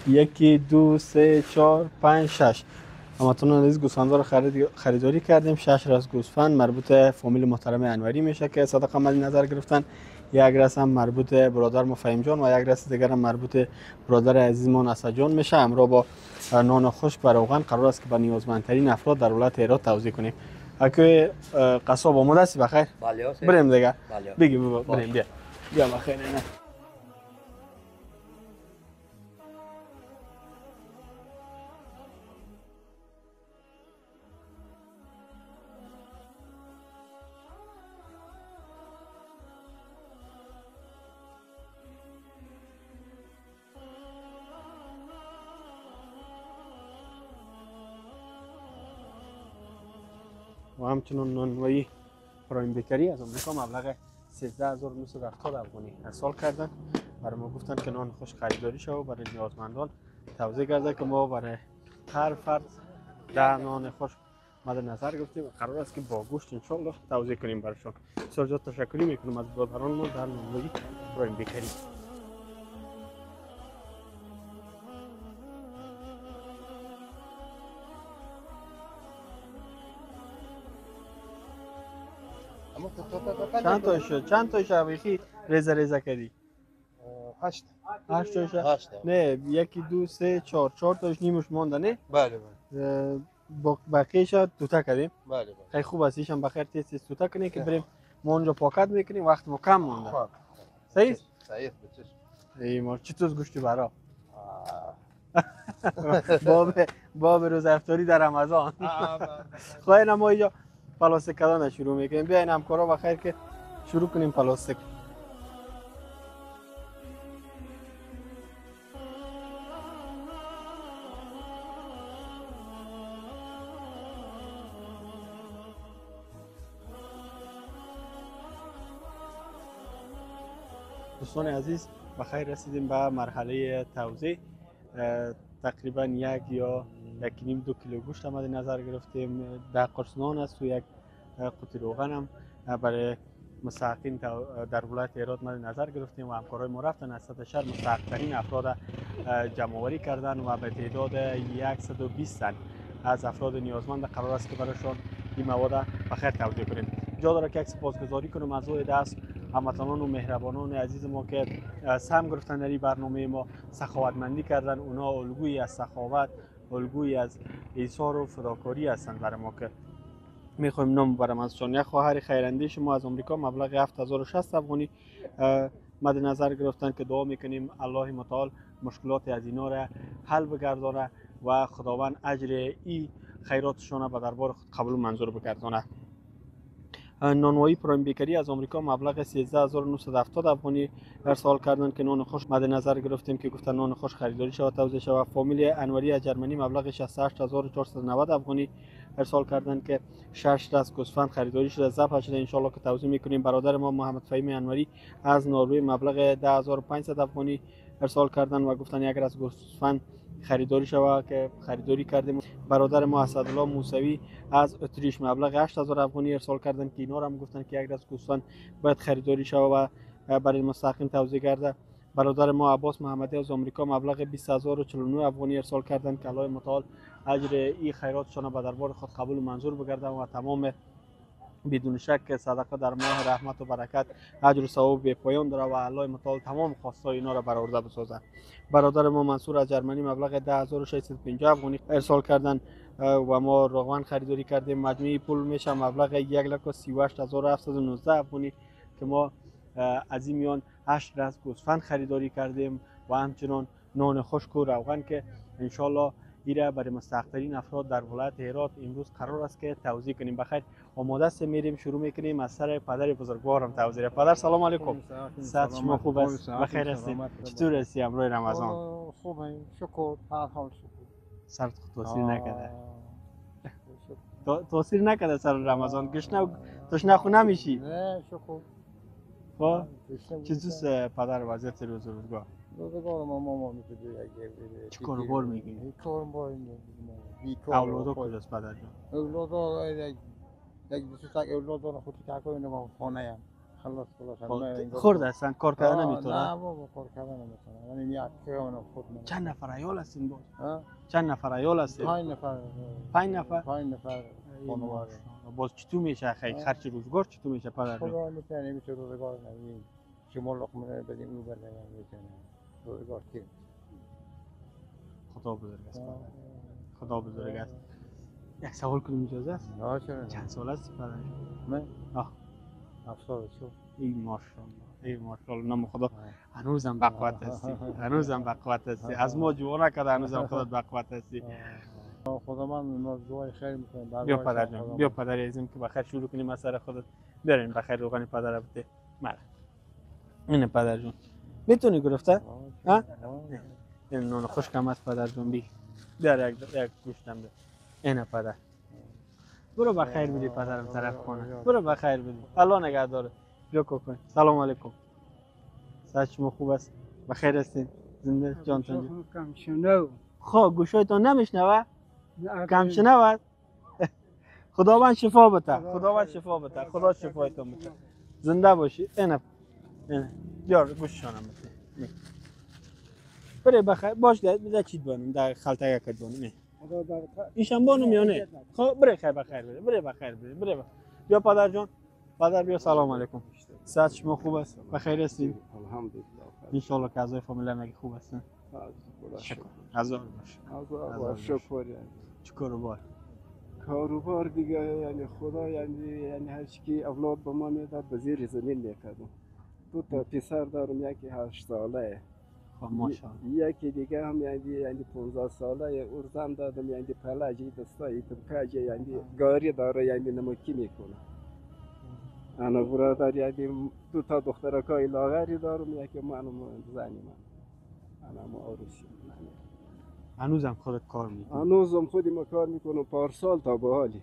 یکی دو سه چهار پنج شش. همتون از گوسفند رو خریداری کردیم. 6 راس گوسفند مربوط فامیل محترم انوری میشه که صدقه مد نظر گرفتن. یک راس هم مربوط برادر مفهم جان و یک راس دیگر هم مربوط برادر عزیزمان اسد جان میشه. همراه با نان خشک و روغن قرار است که به نیازمندترین افراد در ولایت هرات توزیع کنیم. اگه قصاب آماده است بخیر. بله بریم دیگه. بله. بگی بریم بیا. بیا بخیر نه. و همچنین نانوایی پرایم بیکری از آمریکا مبلغ 13970 افغانی ارسال کردن. برای ما گفتن که نان خوش خریداری شد و برای نیازمندان توزیع کرده که ما برای هر فرد 10 نان خوش مد نظر گرفتیم و قرار است که با گوشت انشالله توزیع کنیم برشان. بسیار زیاد تشکر میکنم از برادران ما در نانوایی پرایم بیکری. چند تایش اویخی ریزه ریزه کردی؟ 8 تایش؟ 8 نه یکی دو سه چهار تایش نیمش مانده نه؟ بله بقیه‌اش توته کردیم. بله خیلی خوب است. ایشان بخیر تیز توته کنی که بریم ما اونجا پاکت میکنیم وقت ما کم مونده. صحیح؟ صحیح بچش. ای ما چطور گوشت برا؟ باب روز افطاری در رمضان. خواهی ما اینجا پلاستیک کردن شروع میکنیم. بیاین همکارا بخیر که شروع کنیم پلاستیک. دوستان عزیز بخیر رسیدیم به مرحله توزیع. تقریبا 1 یا 1.5-2 کیلو گوشت مد نظر گرفتیم. 10 قرص نان است و یک قوطی روغن هم برای مستحقین در ولایت هرات مد نظر گرفتیم و همکارای ما رفتن از سطح شهر مستحق‌ترین افراد جمع آوری کردن و به تعداد 120 تن از افراد نیازمند قرار است که برایشان این مواد بخیر توزیع کنیم. جا داره که یک سپاسگزاری کنم از روی دست هموطنان و مهربانان عزیز ما که سهم گرفتن در این برنامه ما، سخاوتمندی کردن. اونا الگویی از سخاوت، الگویی از ایثار و فداکاری هستند برای ما که میخوایم نام برم ازشان. یک خواهر خیراندیش ما از آمریکا مبلغ 7060 افغانی مد نظر گرفتن که دعا میکنیم الله متعال مشکلات از اینا را حل بگردانه و خداوند اجر این خیراتشان به دربار خود قبول منظور بگردانه. نانوایی پرایم بیکری از آمریکا مبلغ 13970 افغانی ارسال کردن که نان خوش مد نظر گرفتیم که گفتن نان خوش خریداری شود توزیع شود. فامیل انوری از جرمنی مبلغ 68490 افغانی ارسال کردن که 6 دست گوسفند خریداری شده ذبح شده ان که توزیع میکنیم. برادر ما محمد فهیم انوری از نروژ مبلغ 10500 افغانی ارسال کردن و گفتن یک راس گوسفند خریداری شود که خریداری کردیم. برادر ما اسدالله موسوی از اتریش مبلغ 8000 افغانی ارسال کردن که اینا هم گفتن که یک راس گوسفند باید خریداری شود و برای مستحقین توزیع گرده. برادر ما عباس محمدی از آمریکا مبلغ 20049 افغانی ارسال کردن که الله متعال اجر این خیراتشان به دربار خود قبول و منظور بگردن و تمام بدون شک صدقه در ماه رحمت و برکت اجر و ثواب بی پایان داره و الله متعال تمام خواستای اینا را برآورده بسازه. برادر ما منصور از جرمنی مبلغ 10650 افغانی ارسال کردن و ما روغن خریداری کردیم. مجموعی پول میشه مبلغ 1,38,719 افغانی که ما از این میان 8 راس گوسفند خریداری کردیم و همچنان نان خشک و روغن که ان شاء الله ایره برای مستحق‌ترین افراد در ولایت هرات امروز قرار است که توزیع کنیم. بخیر آماده است میریم شروع میکنیم از سر پدر بزرگوارم توزیع. پدر سلام علیکم. صحت شما خوب است؟ بخیر هستید؟ چطور هستی امروز رمضان؟ خوبه شکر هر حال شکر. سرت تاثیر نکرده؟ تاثیر نکرده سر رمضان؟ گشنه خو نمیشی؟ نه شکر. خب چطور پدر وضعیت روزگار؟ روزگار ما میگه چه کاربار میگی؟ کاربار میگی. اولادا کجاست پدر جان؟ اولادا یک دوست اولاد داره خودی که کنه ما خانه ام. خلاص خلاص خورد هستن کار کردن نه نمیتونه. بابا کار کردن نمیتونه. من یک کیانو خود من. چند نفر عیال هستین باز؟ ها؟ چند نفر عیال هستین؟ 5 نفر. 5 نفر؟ 5 نفر خانواده. باز چطور میشه خرچ روزگار چطور میشه پدر جون؟ خدا میتونه میشه روزگار نمیدیم. شما لقمه بدیم او بده میتونه. روزگار کی؟ خدا بزرگ است پدر. خدا بزرگ است. یک سوال کنم اجازه است؟ نه چرا؟ چند سال است پدر جون؟ من آه 70 شو. ای ماشاءالله ای ماشاءالله نام خدا هنوزم بقوت هستی هنوزم بقوت هستی از ما جوان نکرده هنوزم خودت بقوت هستی. خدا من دعای خیر میکنم. بیا پدر جان بیا پدر عزیزم که بخیر شروع کنیم از سر خودت. بریم بخیر روغن پدر بده مرا اینه پدر جون میتونی گرفته ها این نون خشکم است پدر جون بی در یک گوشتم ده اینه پدر برو بخیر بری پدرم طرف خونه برو بخیر بری الله نگهدار. بیا کوکن سلام علیکم صحت شما خوب است بخیر هستین زنده جانتون کم شنو خب گوشایتون نمیشنوه کم شنوه خداوند شفا بده خداوند شفا بده خدا شفایتون بده زنده باشی اینه بیار گوششانم بده بره بخیر باش ده چیت بانم در خلطه یک بانم ایشان بانم یا نه خب بره خیر بخیر بره بره بخیر بره بره بخیر. بیا پدر جان پدر بیا سلام علیکم صحت شما خوب است بخیر هستین الحمدلله ان شاء الله که اعضای فامیل مگه خوب هستن شکر عزا باش شکر چکار کاروبار دیگه یعنی خدا یعنی هر چی که اولاد به ما میداد به زیر زمین میکردم. دو تا پسر دارم یکی 8 ساله خب ماشاءالله یکی دیگه هم یعنی 15 ساله ارزم دادم یعنی پلاجی دستای تمکاجی یعنی گاری داره یعنی نمکی میکنه. انا برادر یعنی دو تا دخترکای لاغری دارم یکی منم زنی انا معروفی هنوزم خودت کار میکنی هنوزم خودی ما کار میکنم پارسال تا به حالی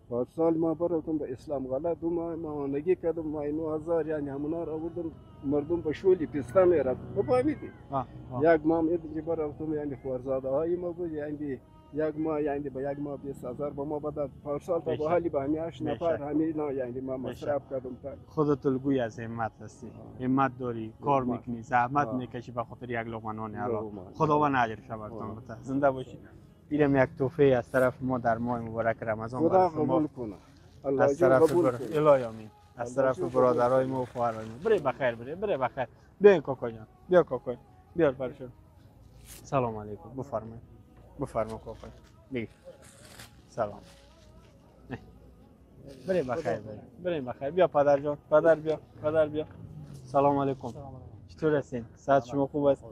پارسال ما براتون به اسلام غلط دو ما نگی کردم ما 9000 یعنی همونا رو آوردم مردم به شولی پسته میرفت بفهمیدی یک ماه میدونی براتون یعنی خوارزاده های ما بود یعنی یک ماه یعنی به یک ماه 20000 به ما بده پارسال تا به حالی به همین 8 نفر همینا یعنی ما مصرف کردم تا خودت الگوی از همت هستی همت داری کار میکنی زحمت میکشی به خاطر یک لقمه نان حلال خداوند اجرش براتون بده زنده باشی. اینم یک تحفه از طرف ما در ماه مبارک رمضان خدا قبول کنه از طرف الهی آمین از طرف برادرای ما و خواهرای ما بره بخیر بره بخیر بیا کاکا جان بیا کاکا بیار برشون سلام علیکم بفرمایید کاکا بگی سلام بره بخیر بره بخیر بیا پدر جان پدر بیا سلام علیکم چطور هستین صحت شما خوب است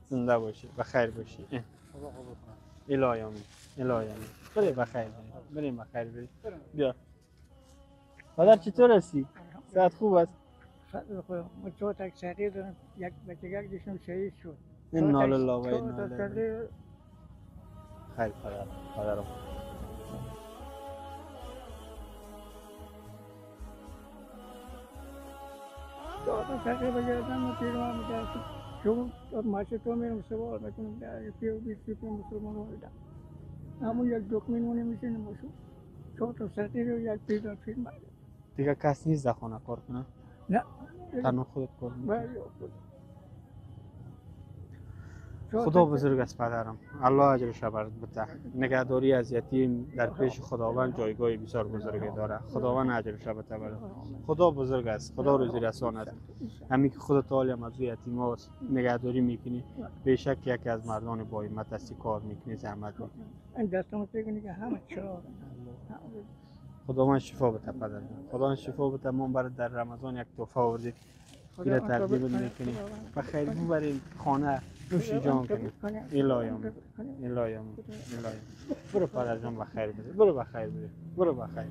زنده باشی بخیر باشی الهی آمین بره بخیر بری بیا پدر چطور هستی صحت خوب است ما تو تک سری دارم یک بچگک دیشم شهید شد انا لله و انا الیه خیر پدرم تو سری بگردم و پیروان میگرد چون ماشه تو میرم سوال میکنم در پیو مسلمان رو همون یک دکمه میشه نموشو تو سری رو یک پیدا فیلم دیگه کس نیست در خانه کار کنه؟ نه تنها خودت کار میکنی؟ بله خدا بزرگ است پدرم الله اجرش برات بده نگهداری از یتیم در پیش خداوند جایگاه بسیار بزرگی داره خداوند اجرش بده برات خدا بزرگ است خدا روزی رسان است همین که خودت عالی هم از یتیم ها نگهداری میکنی بیشک یکی از مردان با همت هستی کار میکنی زحمت میکنی این دستم میگه که همه چرا خداوند شفا بده پدر خداوند شفا بده ما برای در رمضان یک تحفه آوردیم اینو تقدیم میکنیم و خیر ببریم خانه نوش جان کنیم الهی آمین برو پدر جان بخیر بده برو بخیر